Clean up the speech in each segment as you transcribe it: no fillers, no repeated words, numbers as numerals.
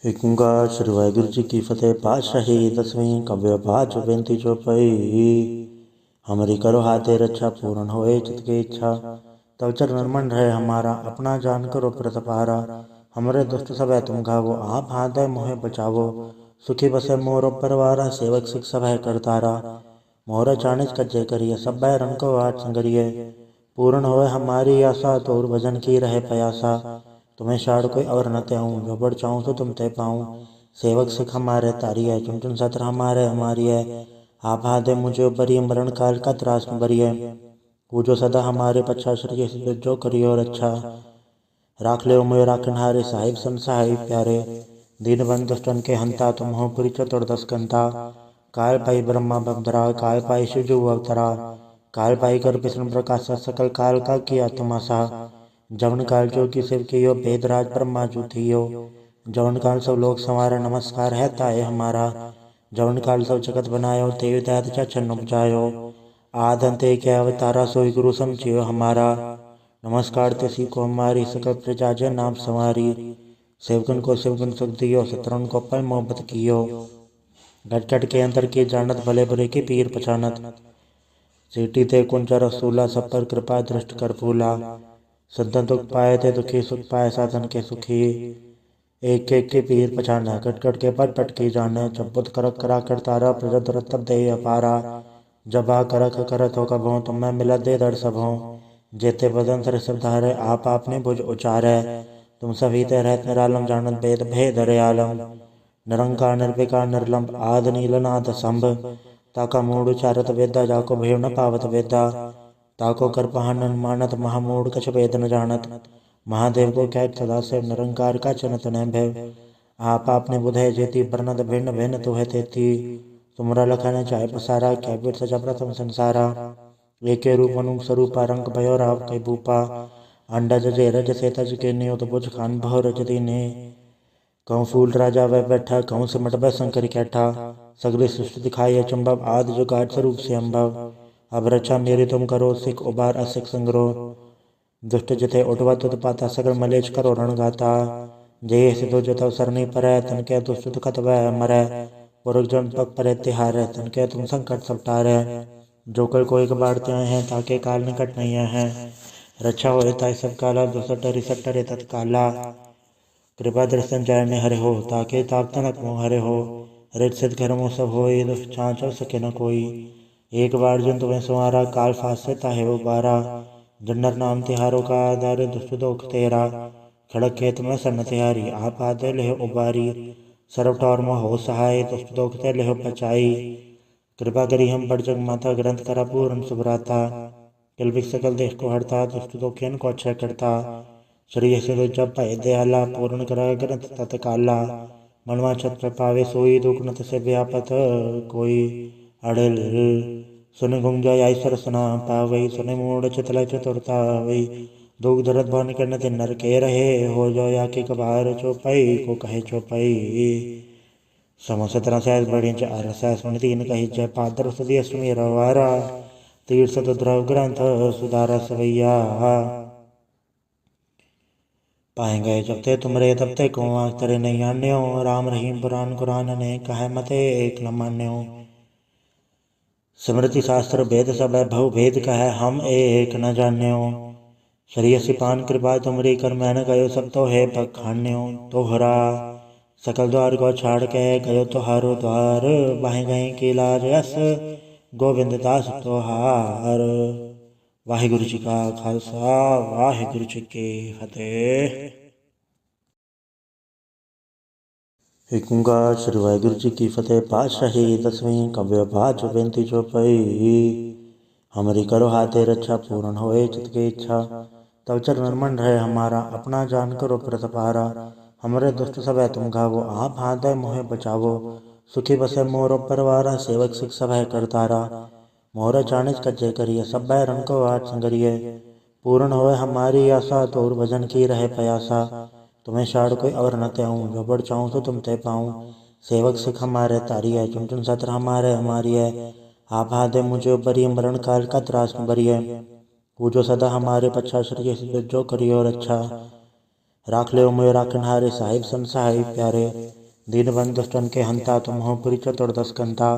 एक ओंकार श्री वाहिगुरु जी की फतेह। पातशाही दसवीं कव्य पाठ बेनती चौपाई। हमारी करो हाथे रक्षा पूर्ण होए चित की इच्छा। तव चरण मन रहे हमारा अपना जान करो प्रतपारा। हमरे दुष्ट सब है तुम घावो आप हाथ है मोहे बचावो। सुखी बसे मोरो परवारा सेवक सिख सब है करतारा। मोहरा चाणिज कज्जे करिए सब बैरन को आठ संगरिए। पूर्ण होए हमारी आशा तोर भजन की रहे प्रयासा। तुम्हें शाड़ कोई और न त्याऊँ जो बढ़ चाहूँ तो तुम ते पाऊँ। सेवक सिख हमारे तारी है चुन चुन सत्र हमारे हमारी है। आप हाथे मुझे बरिय मरण काल का त्रास में बरिए। पूजो सदा हमारे पच्छा श्री जो करियो रक्षा। राख ले मोय राखनहारे साहिब संसाहिब प्यारे। दीन बंधु दुष्टन के हंता तुम हो पुरी चतुर्दश कंता। काल पाई ब्रह्मा बंधरा काल पाई शिव अवतरा। काल पाई कर विष्णु प्रकाश सकल काल का किया तुमासा। जवन काल जो की शिव कियो भेदराज ब्रह्मा जू थियो। जवन काल सब लोग संवारा नमस्कार है ताए हमारा। जवन काल सब जगत बनायो तेव दैत चन उपजायो। आद अंत एक अवतारा सोई गुरु समझियो हमारा। नमस्कार तिसी को हमारी सकल प्रजा जय नाम संवारी। सेवकन को शिवगुण सुख दियो शत्रुन को पर मोहब्बत कियो। घट घट के अंतर की जानत भले बुरे की पीर पछानत। सीटी ते कुंज रसूला सब पर कृपा दृष्ट कर फूला। संतन दुख पाए थे दुखी सुख पाए साधन के सुखी। एक एक के पीर पछाना कट कट के पट पट की जाने। जब बुद्ध करक करा कर तारा प्रजत रतब दे अपारा। जब आ करक करत हो कभों तुम मैं मिला दे दर सबों। जेते बदन सर सब धारे आप आपने भुज उचारे। तुम सभी ते रहत निरालम जानत भेद भेद आलम। निरंकार निर्विकार निर्लंब आद नील नाद संभ। ताका मूड उचारत वेदा जाको भेव न पावत वेदा। ताको कर पहानन मानत महामूढ़ कछ वेद न जानत। महादेव को कैट सदा से निरंकार का चनत न भय। आप आपने बुधय जेती बरनत भिन्न भिन्न तुहे तेती। तुमरा लखन चाहे पसारा क्या बीर सजा प्रथम संसारा। एके रूप अनुप स्वरूपा रंग भयो राव कई भूपा। अंडा जजे रज से तज के नियो तो बुझ खान भव रज दीने। कहूँ फूल राजा वह बैठा कहूँ सिमट वह शंकर कैठा। सगली सृष्टि दिखाई अचंभव आदि जुगाड़ स्वरूप से अम्भव। अब रक्षा मेरी तुम करो सिख उबार असिख संग्रह। दुष्ट जिथे उठवा तुत पाता सगर मलेच करो रण गाता। जय सिद्धो जतव सरनी परै तन के दुष्ट दुखत वह मरै। पुरख जन पग परे तिहारै तन के तुम संकट सब टारै। जो कर कोई कबाड़ते हैं ताके काल निकट नहीं है। रक्षा हो ताई सब काला दुसट रिसट रे तत्काला। कृपा दर्शन चरण हरे हो ताके ताप तनक मोह हरे हो। रित सिद्ध घर मोह सब होई दुष्ट छाँच सके न कोई। एक बार जन तुम्हें संवारा काल फासे ताहे उबारा। जन्नत नाम तिहारों का आधार दुष्ट दोख तेरा। खड़क खेत में सन तिहारी आप आदे लेह उबारी। सर्व ठौर में हो सहाय दुष्ट दोख ते लेह बचाई। कृपा करी हम बड़ जग माता ग्रंथ करा पूर्ण सुभराता। किलबिक सकल देश को हरता दुष्ट दोखियन को अक्षय करता। श्री सिंधु जब भय दयाला पूर्ण करा ग्रंथ तत्काला। मनवा छत्र पावे सोई दुख नत से व्यापत कोई। अड़ल सुन गुंजा ऐश्वर सुना पावई सुन मूड चितल चतुरता वही। दुख दर्द भवन करने ते नर के रहे हो जो या के कबार चौपाई को कहे चौपाई। सम 17 सहस बड़ी चार सहस मन तीन कही जय पादर सदी अश्वमी रवारा। तीर्थ द्रव ग्रंथ सुधारा सवैया। पाए गए जब ते तुमरे तब ते को आँख तरे नहीं आन्यो। राम रहीम पुराण कुरान ने कहे मते एक न मान्यो। स्मृति शास्त्र भेद सब है भव भेद कहे हम एक न जान्यो। श्री सिपान कृपा तुमरी कर मैंने गयो सब तो है बखान्यो। तोहरा सकल द्वार को छाड़ के गयो तोहारो द्वार। बाहे गए की लाज यस गोविंद दास तोहार। वाहिगुरु जी का खालसा वाहिगुरु जी की फतेह। एक ओंकार श्री वाहिगुरु जी की फतेह। पातशाही दसवीं कव्य पाठ बेनती चौपाई। हमारी करो हाथे रक्षा पूर्ण होए चित की इच्छा। तव चरण मन रहे हमारा अपना जान करो प्रतपारा। हमरे दुष्ट सब है तुम घावो आप हाथ है मोहे बचावो। सुखी बसे मोरो परवारा सेवक सिख सब है करतारा। मोहरा चाणिज कज्जे करिए सब बैरन को आठ संगरिए। पूर्ण होए हमारी आशा तोर भजन की रहे प्रयासा। तुम्हें शाड़ कोई और न त्याऊँ जो बढ़ चाहूँ तो तुम ते पाऊँ। सेवक सिख हमारे तारी है चुन चुन सत्र हमारे हमारी है। आप हाथे मुझे बरिय मरण काल का त्रास में बरिए। पूजो सदा हमारे पच्छा श्री जो करियो रक्षा। राख ले मोय राखनहारे साहिब संसहाय प्यारे। दीनबंधु दुष्टन के हंता तुम हो पुरी चतुर्दश कंता।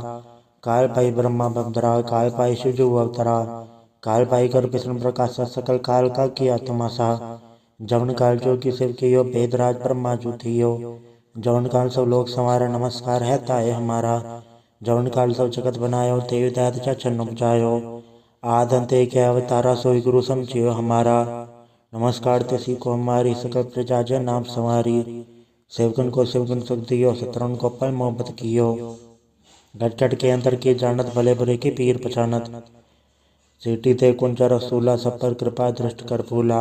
काल पाई ब्रह्मा बमधरा काल पाई शिव जो अवतरा। काल पाई कर विष्णु प्रकाश सकल काल का किया तमाशा। जवन काल जो की शिव की यो भेदराज ब्रह्मा जो थियो। जवन काल सब लोग संवारा नमस्कार है ताए हमारा। जवन काल सब जगत बनायो तेव दैत चन उपजायो। आद अंत एक अवतारा सोई गुरु समझियो हमारा। नमस्कार तेसी को हमारी सकल प्रजा जय नाम संवारी। सेवकन को सेवकन सुख दियो सतरन को पल मोहब्बत कियो। घट घट के अंतर के जानत भले बुरे के पीर पछानत। सीटी ते कुंचा रसूला सब पर कृपा दृष्ट कर फूला।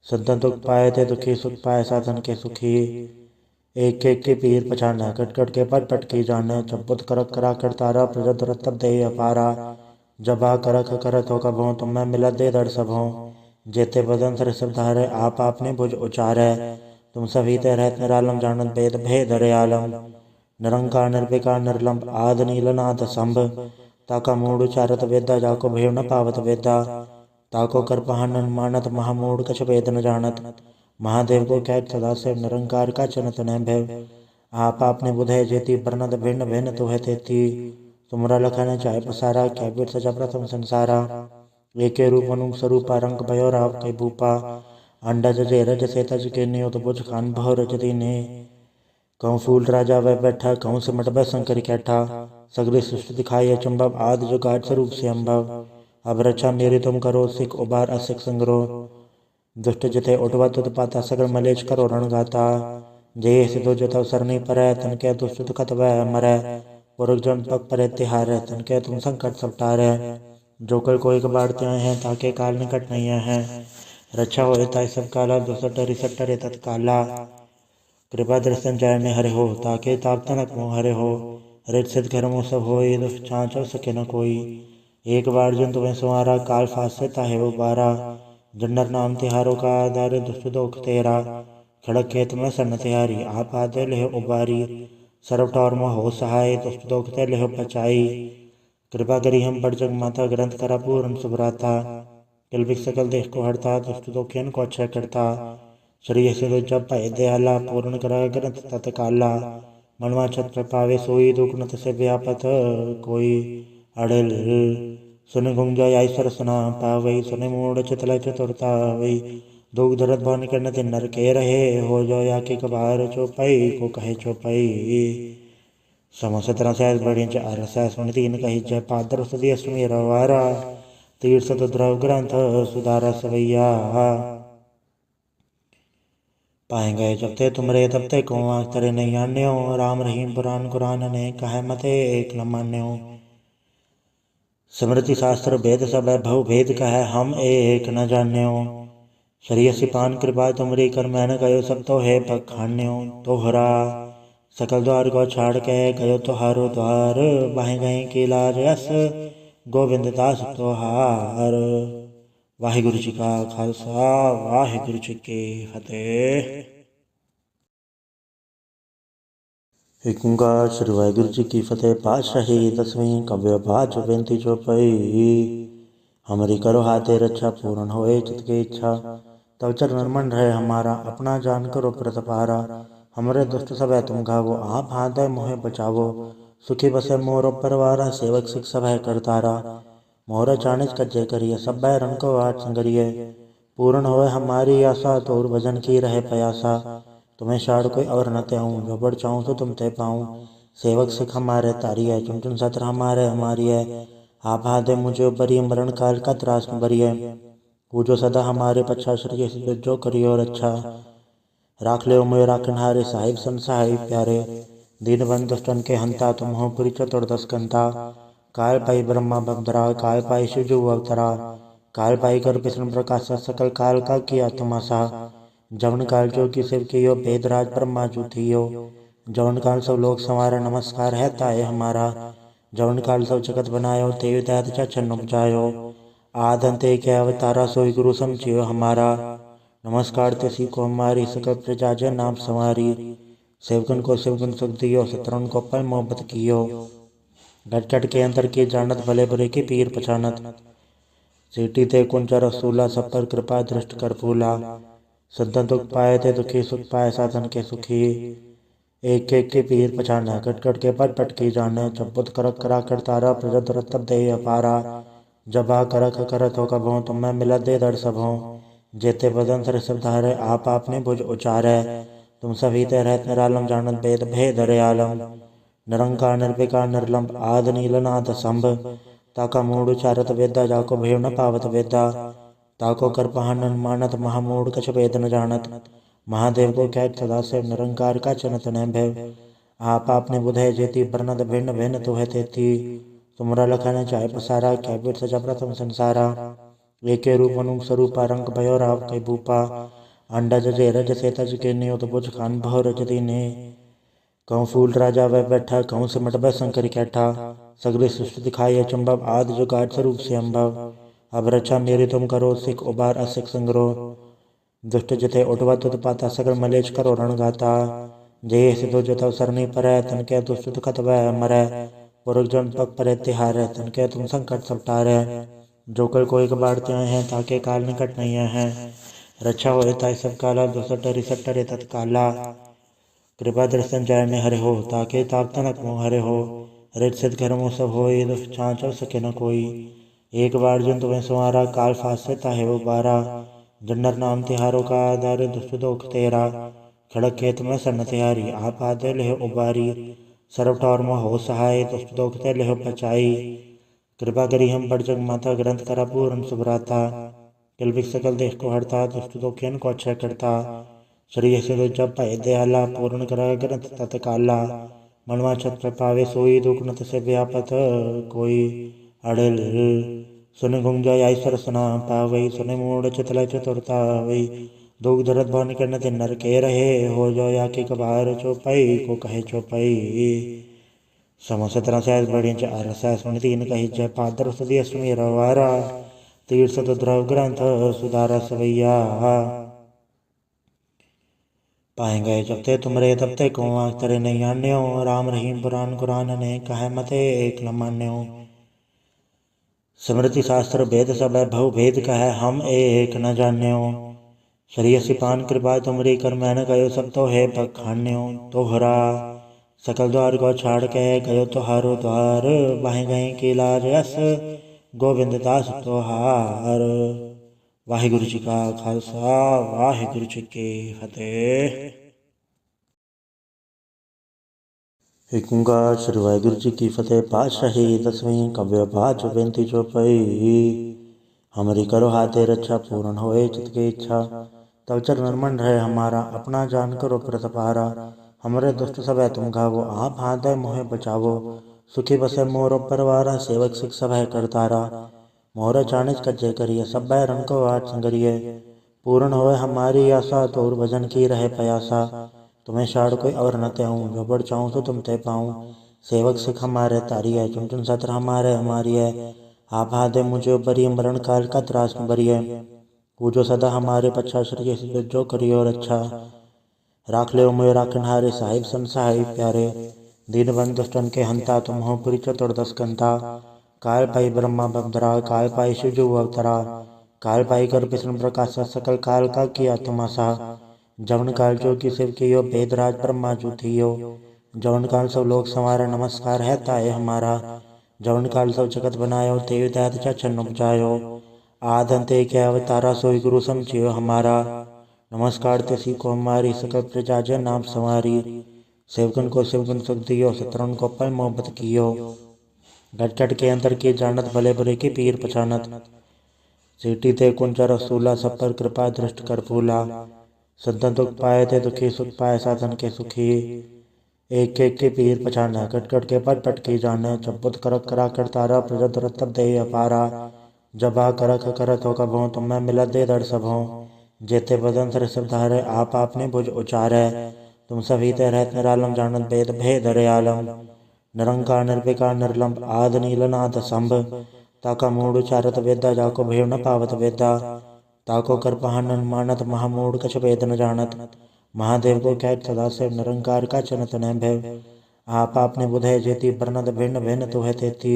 संतन दुख पाए थे दुखी सुख पाए साधन के सुखी। एक एक के पीर पछाना कट कट के पट पट की जाने। चंपुत करक करा कर तारा प्रजत रतब दे अपारा। जब आ करक करत हो कभों तुम मैं मिला दे दर सबों। जेते बदन सर सब धारे आप आपने भुज उचारे। तुम सभी ते रहत निरालम जानत भेद भेद रे आलम। निरंकार निर्विकार निर्लंब आद नीलनाथ संभ। ताका मूड उचारत वेदा जाको भेव न पावत वेदा। ताको कर पहानन मानत महामूड कछ वेद न जानत। महादेव को कैत सदा से निरंकार का चनत न भय। आप आपने बुधय जेती बरनत भिन्न भिन्न तुहे तेती। तुमरा लखन चाहे पसारा क्या बीर सजा प्रथम संसारा। एके रूप अनुप स्वरूपा रंग भयो राव कई भूपा। अंडा जजे रज से तज के नियो तो बुझ खान भव रज दीने। कहूँ फूल राजा वह बैठा कहूँ सिमट वह शंकर कैठा। सगरी सृष्टि दिखाई चुंबव आदि जो गाठ स्वरूप से अम्भव। अब रक्षा मेरी तुम करो सिख उबार असिख संग्रो। दुष्ट जिते उठवा तुत पाता सगल मलेच करो रण गाता। जय सिद्धो जतव सरनी पर तन के दुष्ट दुखत वह मरै। पुरख जन पग पर तिहार तन के तुम संकट सब टारै। जो कल कोई बाढ़ते हैं ताके काल निकट नहीं है। रक्षा हो ताई सब काला दुसट रिसट रे तत्काला। कृपा दर्शन जय में हरे हो ताके ताप तनक मोह हरे हो। रित सिद्ध घर मुँह सब हो दुष्ट छाँच सके न कोई। एक बार जन तुम्हें संवारा काल फास से ताहे वो बारा। जन्नर नाम तिहारों का आधार दुष्ट दोख तेरा। खड़क खेत में सन तिहारी आप आदे लेह उबारी। सर्व टौर मोह हो सहाय दुष्ट दोख ते लेह बचाई। कृपा करी हम पर जग माता ग्रंथ करा पूर्ण सुभराता। किलबिक सकल देश को हरता दुष्ट दोखियन को अक्षय करता। श्री से जब भय दयाला पूर्ण करा ग्रंथ तत्काला। मनवा छत्र पावे सोई दुख नत से व्यापत कोई। अड़ल सुन गुंजा ऐश्वर सुना पावई सुन मूड चितल चतुरता वही। दुख दरद भवन करन ते नर के रहे हो जो या के कबार चौपाई को कहे चौपाई। समसतरा सहज बड़ी चार सहज सुन तीन कही जय पादर सुधी अष्टमी रवारा। तीर्थ द्रव ग्रंथ सुधारा सवैया। पाए गए जब ते तुमरे तब ते को आँख तरे नहीं आन्यो। राम रहीम पुराण कुरान ने कहे मते एक न मान्यो। स्मृति शास्त्र भेद सब भव भेद कहे हम एक न जान्यो। शरीय सिपान कृपा तुमरी कर मैंने गयो सब तो है बखान्यो। तोहरा सकल द्वार को छाड़ के गयो तोहारो द्वार। बाहे गए की लाज यस गोविंद दास तोहार। वाहिगुरु जी का खालसा वाहिगुरु जी की फतेह। एक ओंकार श्री वाहिगुरु जी की फतेह। पातशाही दसवीं कव्य बाज बेनती जो पई। हमारी करो हाथे रक्षा पूर्ण होए चित की इच्छा। तब चरण मन रहे हमारा अपना जान करो प्रतपारा। हमरे दुष्ट सब है तुम घावो आप हाथ मोहे बचावो। सुखी बसे मोर परवारा सेवक सिख सब है करतारा। मोर चाणिज कज्जे करिए सब रन को आठ संगरिए। पूर्ण होए हमारी आशा तोर भजन की रहे प्रयासा। तुम्हें शाड़ कोई और न त्याऊँ जो बढ़ चाहूँ तो तुम ते पाऊँ। सेवक सिख हमारे तारी है चुन चुन सत्र हमारे हमारी है। आप हाथ मुझे बरी मरण काल का त्रास न बरिए। पूजो सदा हमारे पच्छा श्री जो करियो रक्षा। राख ले मोय राखनहारे साहिब संसहाय प्यारे। दीनबंधु दुष्टन के हंता तुम हो पुरी चतुर्दश कंता। काल पाई ब्रह्मा बमधरा काल पाई शिव जो अवतरा। काल पाई कर विष्णु प्रकाश सकल काल का किया तमाशा। जवन काल जो की शिव की यो भेदराज ब्रह्मा जो थियो। जवन काल सब लोग संवारा नमस्कार है ताए हमारा। जवन काल सब जगत बनायो तेव दैत चन उपजायो। आद अंत एक अवतारा सोई गुरु समझियो हमारा। नमस्कार तेसी को हमारी सकल प्रजा जय नाम संवारी। सेवकन को सेवकन सुख दियो सतरन को पल मोहब्बत कियो। घट घट के अंतर के जानत भले बुरे के पीर पछानत। सीटी ते कुंचा रसूला सब पर कृपा दृष्ट कर फूला। संतन दुख पाए थे दुखी सुख पाए साधन के सुखी। एक एक के पीर पछाना कट कट के पट पट की जाने। चंपुत करक करा कर तारा प्रजत रतब दे अपारा। जबा करक करत हो कभों तुम मैं मिला दे दर सबों। जेते बदन सर सब धारे आप आपने भुज उचारे। तुम सभी ते रहत निरालम जानत भेद भेद आलम। निरंकार निर्विकार निर्लंब आद नीलनाथ संभ। ताका मूड उचारत वेदा जाको भेव न पावत वेदा। ताको कर पहानन मानत महामूड कछ वेद न जानत। महादेव को कैक सदा से निरंकार का चनत न भय। आप आपने बुधय जेती बरनद भिन्न भिन्न तुह तेती। तुमरा लखन चाहे पसारा क्या बीर सजा प्रथम संसारा। एके रूप अनुप स्वरूपा रंग भयो राव कई भूपा। अंडा जजे रज से तज के नियोत बुझ खान भव रज दीने। कहूँ फूल राजा वह बैठा कहूँ सिमट बै शंकर कैठा। सगरी सृष्टि दिखाई अचंभव आदि जुगाड़ स्वरूप से अम्भव। अब रक्षा मेरी तुम करो सिख उबार असिख संग्रो। दुष्ट जथे उठवा तुत पाता सगर मलेच करो रण गाता। जय सिद्धो जतव सरनी पर तन के दुष्ट दुखत वह मरै। पुरख जन पग परे तिहार तन के तुम संकट सब टारै। जो कर कोई कबाड़ते हैं ताके काल निकट नहीं है। रक्षा हो ताय सब काला दुसट रिसट टरे तत्काला। कृपा दर्शन जाय में हरे हो ताके ताप तनक मोह हरे हो। रित सिद्ध घर मोह सब होई दुष्ट छाँच सके न कोई। एक बार जन तुम्हें संवारा काल फास से ताहे वो बारा। जन्नर नाम तिहारों का आधार दुष्ट दोख तेरा। खड़क खेत में सन तिहारी आप आदे लेह उबारी। सर्व ठौर में हो सहाय दुष्ट दोख ते लेह पचाई। कृपा करी हम पर जग माता ग्रंथ करा पूर्ण सुभराता। किलबिक सकल देश को हरता दुष्ट दोखियन को अक्षय करता। शरीर से तो जब भय दयाला पूर्ण करा ग्रंथ तत्काला। मनवा छत प्रपावे सोई दुख नत से व्यापत कोई। अड़ल सुन गुंजा ईश्वर सुना पावई सुन मूड चितल चतुरता वही। दुख दर्द भवन के नति नर के रहे हो जो या के कबार चौपाई को कहे चौपाई। सम 17 सहस बड़ी चार सहस सुन तीन कही जय पादर सुधी अश्वमी रवारा। तीर्थ द्रव ग्रंथ सुधारा सवैया। पाए गए जब ते तुमरे तब ते को आँख तरे नहीं आन्यो। राम रहीम पुराण कुरान ने कहे मते एक न मान्यो। स्मृति शास्त्र भेद सब भव भेद कहे हम एक न जान्यो। शरीय सिपान कृपा तुमरी कर मैंने गयो सब तो है बखान्यो। तोहरा सकल द्वार को छाड़ के गयो तोहारो द्वार। बाहें गए की लाज यस गोविंद दास तोहार। वाहिगुरु जी का खालसा वाहिगुरु जी की फतेह। एक ओंकार श्री वाहिगुरु जी की फतेह। पातशाही 10वीं कव्य पाठ बेनती जो पई। हमारी करो हाथे रक्षा पूर्ण होए चित की इच्छा। तब चरण मन रहे हमारा अपना जान करो प्रतपारा। हमारे दुष्ट सब है तुम घावो आप हाथ है मोहे बचावो। सुखी बसे मोर परवारा सेवक सिख सब है करतारा। मोहर चाणिज कज्जे करिए सब भय रण को आठ संगरिए। पूर्ण होए हमारी आशा तोर भजन की रहे पयासा। तुम्हें शाड़ कोई और न त्याऊँ जो बढ़ चाहूँ तो तुम ते पाऊँ। सेवक सिख हमारे तारी है चुन चुन सत्र हमारे हमारी है। आप हाथ मुझे बरिए मरण काल का त्रास में बरिए। पूजो सदा हमारे पच्छा श्री जो करियो रक्षा। राख ले मुझे राखनहारे साहिब सन साहिब प्यारे। दीन बंधु दुष्टन के हंता तुम हो पुरी चतुर्दश कंता। काल पाई ब्रह्मा बंधरा काल पाई शिव जो अवतरा। काल पाई कर विष्णु प्रकाश सकल काल का किया तमाशा। जवन काल जो की शिव कियो वेदराज ब्रह्मा जो थियो। जवन काल सब लोग संवारा नमस्कार है ताए हमारा। जवन काल सब जगत बनायो तेव दैत छन उपजायो। आद अंते के अवतारा सोई गुरु समझियो हमारा। नमस्कार तेसी को हमारी सकल प्रजा जय नाम संवारी। सेवकन को शिवगुण सुख दियो शत्रुन को पल मोहब्बत कियो। घट घट के अंतर की जानत भले बुरे की पीर पछानत। सीटी ते कुंज रसूला सब पर कृपा दृष्ट कर फूला। संतन दुख पाए थे दुखी सुख पाए साधन के सुखी। एक एक के पीर पछाना कट कट के पट पट की जाने। चंपुत करक करा कर तारा प्रजत रतब दे अपारा। जबा करक करत हो कभों तुम मैं मिला दे दर सबों। जेते बदन सर सब धारे आप आपने भुज उचारे। तुम सभी ते रहत निरालम जानत भेद भेद आलम। निरंकार निर्विकार निर्लंब आद नीलनाथ संभ। ताका मूड उचारत वेदा जाको भेव न पावत वेदा। ताको कर पहानन मानत महामूड कछ वेद न जानत। महादेव को कैक सदा से निरंकार का चनत न भय। आप आपने बुधय जेती बरनद भिन्न भिन्न तुह तेती।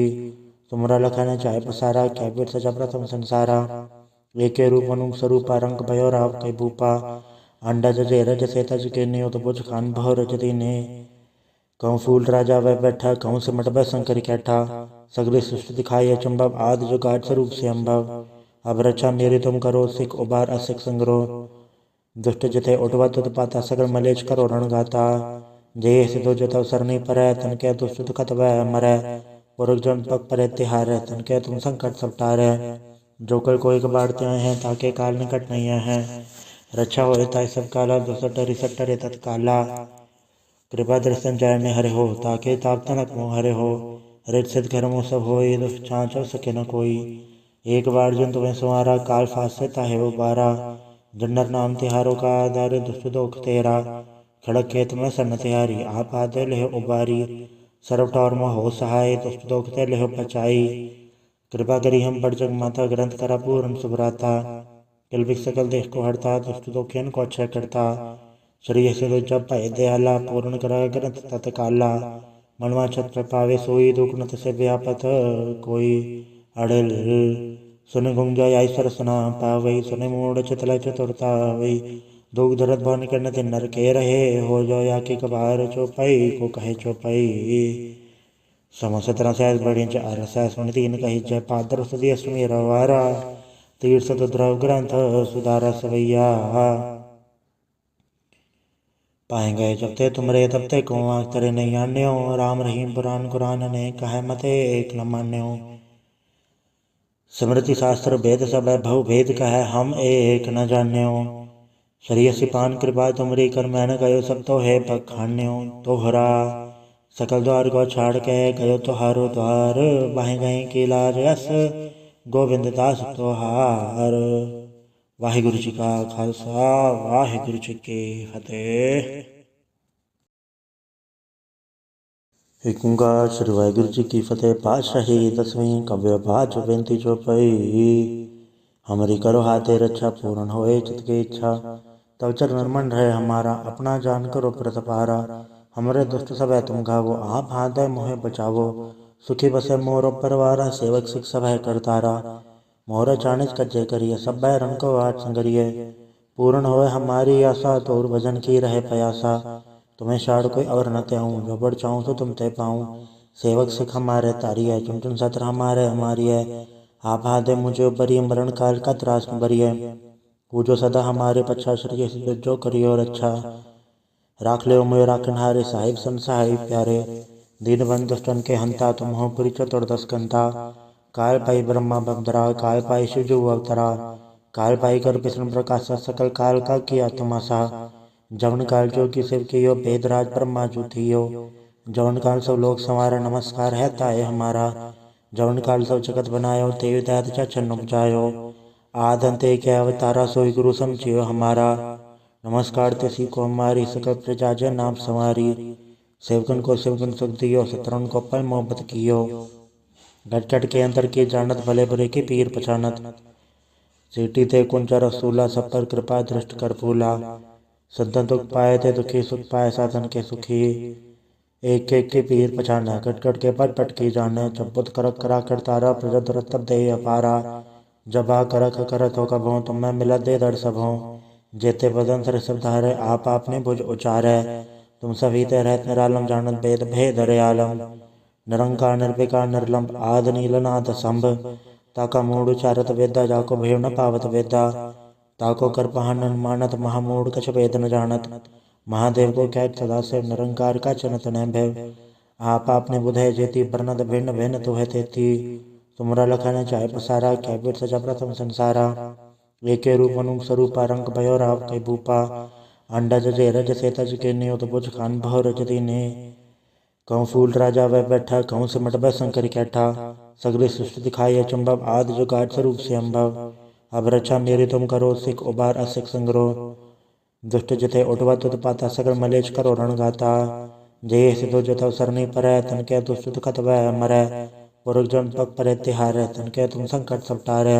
तुमरा लखन चाहे पसारा क्या बीर सजा प्रथम संसारा। एके रूप मनुक स्वरूपा रंग भयो राव कई भूपा अंडा जजे रज से तज के न्यो तो बुझ खान भव रज दीने कहूँ फूल राजा वह बैठा कहूँ सिमट वह शंकर कैठा सगली सृष्टि दिखाई चुंबव आदि जो गाढ़ स्वरूप से अम्भव अब रक्षा मेरी तुम करो सिख उबार असिख संग्रह दुष्ट जिते उठवा तुद पाता सगल मलेच करो रण गाता जे सिद्धो जतव सरनी परै तन के दुष्ट दुखत वह मरै पुरख जन पग परे तिहार तन के तुम संकट सब टारै जो कल कोई कबाड़ त्याय हैं ताके काल निकट नहीं है रक्षा हो ताय सब काला दुसट रिसट रे तत्काला कृपा दर्शन जय ने हरे हो ताके ताप तनक मोह हरे हो रित सिद्ध कर्मों सब होए दुष्ट छाँच सके न कोई एक बार जन तुम्हें संवारा काल फास से ताहे वो बारा जन्नर नाम तिहारों का आधार दुष्ट दोख तेरा खड़क खेत में सन तिहारी आप आते लेह उबारी सर्व टौर में हो सहाय दुष्ट दोख ते लेह पचाई कृपा करी हम बड़ जग माता ग्रंथ करा पूर्ण सुभराता किलबिक सकल देश को हरता दुष्ट दोखियन को अच्छा करता श्री से जब भय दयाला पूर्ण करा ग्रंथ तत्काला मनवा छत्र पावे सोई दुख न से व्यापत कोई अड़ल सुन गुंजा ईश्वर सना पावई सुन मूड चितल चतुरता वही दुख दरद भवन करने ते नर के रहे हो जो या की कबार चौपाई को कहे चौपाई सम 17 सहस बड़ी चार सहस सुन तीन कही जय पादर सुधी अश्वमी रवारा तीर्थ द्रव ग्रंथ सुधारा सवैया पाएंगे जब ते तुमरे तब ते को तेरे नहीं आन्यो राम रहीम पुराण कुरान ने कहे मते एक न मान्यो स्मृति शास्त्र भेद सब भव भेद कहे हम एक न जान्यो शरीय सिपान कृपा तुमरी कर मैंने गयो सब तो है पखान्यो तोहरा सकल द्वार को छाड़ के गयो तोहारो द्वार बाहें गए की लाज यस गोविंद दास तोहार वाहिगुरु जी का खालसा वाहिगुरु जी की फतेह। एक ओंकार श्री वाहिगुरु जी की फतेह। पातशाही 10वीं कव्य पाठ बेनती चौपाई। हमारी करो हाथे रक्षा पूर्ण होए चित की इच्छा तब चरण मन रहे हमारा अपना जान करो प्रतपारा हमारे दुष्ट सब है तुम गावो आप हाथ मोहे बचावो सुखी बसे मोर परवारा सेवक सिख सब है करतारा मोर चाणिज कज्जे करिए सब भय रन को आठ संगरिए पूर्ण होए हमारी आशा तोर भजन की रहे प्रयासा तुम्हें शाड़ कोई और न त्याऊँ जो बढ़ चाहूँ तो तुम ते पाऊँ सेवक सिख हमारे तारी है चुन चुन सत्र हमारे हमारी है आप हाथे मुझे बरी मरण काल का त्रास बरी है पूजो सदा हमारे पच्छा श्री जो करियो रक्षा राख ले मुझे राखन हारे साहिब सन साहिब प्यारे दीन बंद दुष्टन के हंता तुम हो पुरी चतुर्दश कंता काल पाई ब्रह्मा बंदरा काल पाई शिवजु अवतरा काल पाई कर विष्णु प्रकाश सकल काल का किया तुमासा जवन काल जो की शिव की यो भेदराज ब्रह्मा जू थियो जवन काल सब लोग संवारा नमस्कार है ताए हमारा जवन काल सब जगत बनायो तेव दैत चन उपजायो आद अंते के अवतारा सोई गुरु समझियो हमारा नमस्कार तिसी को हमारी सकल प्रजा जय नाम संवारी सेवकन को सेवकन सुख दियो शत्रुन को पल मोहब्बत कियो घट घट के अंतर की जानत भले बुरे की पीर पछानत सीटी ते कुंचा रसूला सब पर कृपा दृष्ट कर फूला संतन दुख पाए थे दुखी सुख पाए साधन के सुखी एक एक के पीर पछाना कट कट के पट पट की जाने चबुत करक करा कर तारा प्रजत रतब दे अपारा जबा करक करत हो कभों तुम मैं मिलत दे दर सबों जेते बदन सर सब धारे आप आपने भुज उचारे तुम सभी ते रहत निरालम जानत भेद भेद आलम निरंकार निर्विकार निर्लंब आद नीलनाथ संभ ताका मूड उचारत वेदा जाको भेव न पावत वेदा ताको कर पहानन मानत महामूढ़ कछ वेद न जानत महादेव को कैट सदा से निरंकार का चनत न भय आप आपने बुधय जेती बरनत भिन्न भिन्न तुहे तेती तुमरा लखन चाहे पसारा क्या बिर सजा प्रथम संसारा एके रूप मनुक स्वरूपा रंग भयो राव कई भूपा अंडा जजे रज से तज के न्यो तो बुझ खान भव रज दीने कहूँ फूल राजा वह बैठा कहूँ सिमट वह शंकर कैठा सगली सृष्टि दिखाई चुंबव आदि जो गाढ़ स्वरूप से अम्भव अब रक्षा मेरी तुम करो सिख उबार असिख संग्रह दुष्ट जिते उठवा तुद पाता सगल मलेच करो रण गाता जे सिद्धो जतव सरनी परै तन के दुष्ट दुखत वह मरै पुरख जन पग परे तिहार तन के तुम संकट सब टारै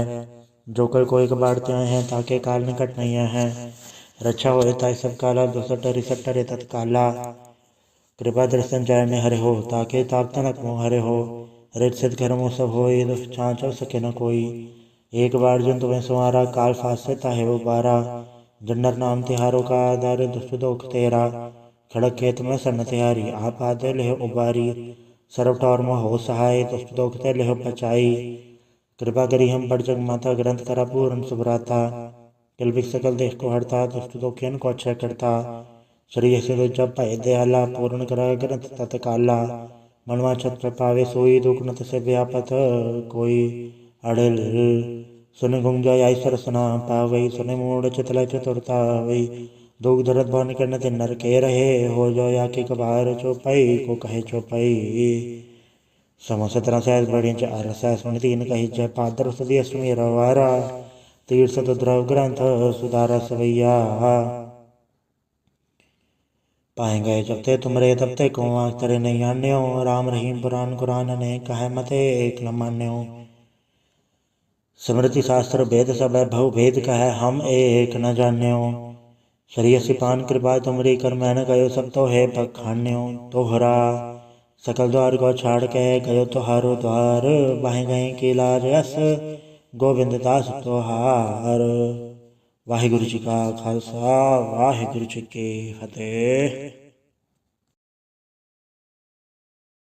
जो कल कोई कबाड़ त्याय हैं ताके काल निकट नहीं है रक्षा हो ताय सब काला दुसट रिसट रे तत्काला कृपा दर्शन जय ने हरे हो ताके ताप तनक मोह हरे हो रित सिद्ध कर्मों सब होए दुष्ट छाँच सके न कोई एक बार जन तुम्हें संवारा, काल फासे ताहे उबारा। जन्नर नाम तिहारों का आधार, दुष्ट दोख तेरा। खड़क खेत में सन तिहारी, आप आदे लेह उबारी। सर्व ठौर में हो सहाय, दुष्ट दोख ते लेह बचाई। कृपा करी हम बड़ जग माता, ग्रंथ करा पूर्ण सुभराता। किलबिक सकल देश को हरता, दुष्ट दोखियन को अक्षय करता। शरीर से जब भय दयाला, पूर्ण करा ग्रंथ तत्काला। मनवा छत्र पावे सोई, दुख नत से व्यापत कोई। अड़ल सुन गुंग जाय सरसना पावई, सुन मूड चितल चतुरता वही। दुख दरद भवन करन ते नर के रहे, हो जो या के कबार चौपाई को कहे चौपाई। समो 17 सहस बड़े चार सहस मुनि तीन कही जय, पादर सदी अश्वमी रवारा। तीर्थ द्रव ग्रंथ सुधारा सवैया। पाए गए जब ते तुमरे तब ते को आँख तरे नहीं आन्यो। राम रहीम पुराण कुरान ने कहे मते एक न मान्यो। स्मृति शास्त्र भेद सब भव भेद कहे, हम एक न जान्यो। शरीय सिपान कृपा तुमरी, कर मैंने गयो सब तो है बखान्यो। तोहरा सकल द्वार को छाड़ के, गयो तुहारो द्वार। बाहे गए की लाज यस, गोविंद दास तोहार। वाहिगुरु जी का खालसा, वाहिगुरु जी की फतेह।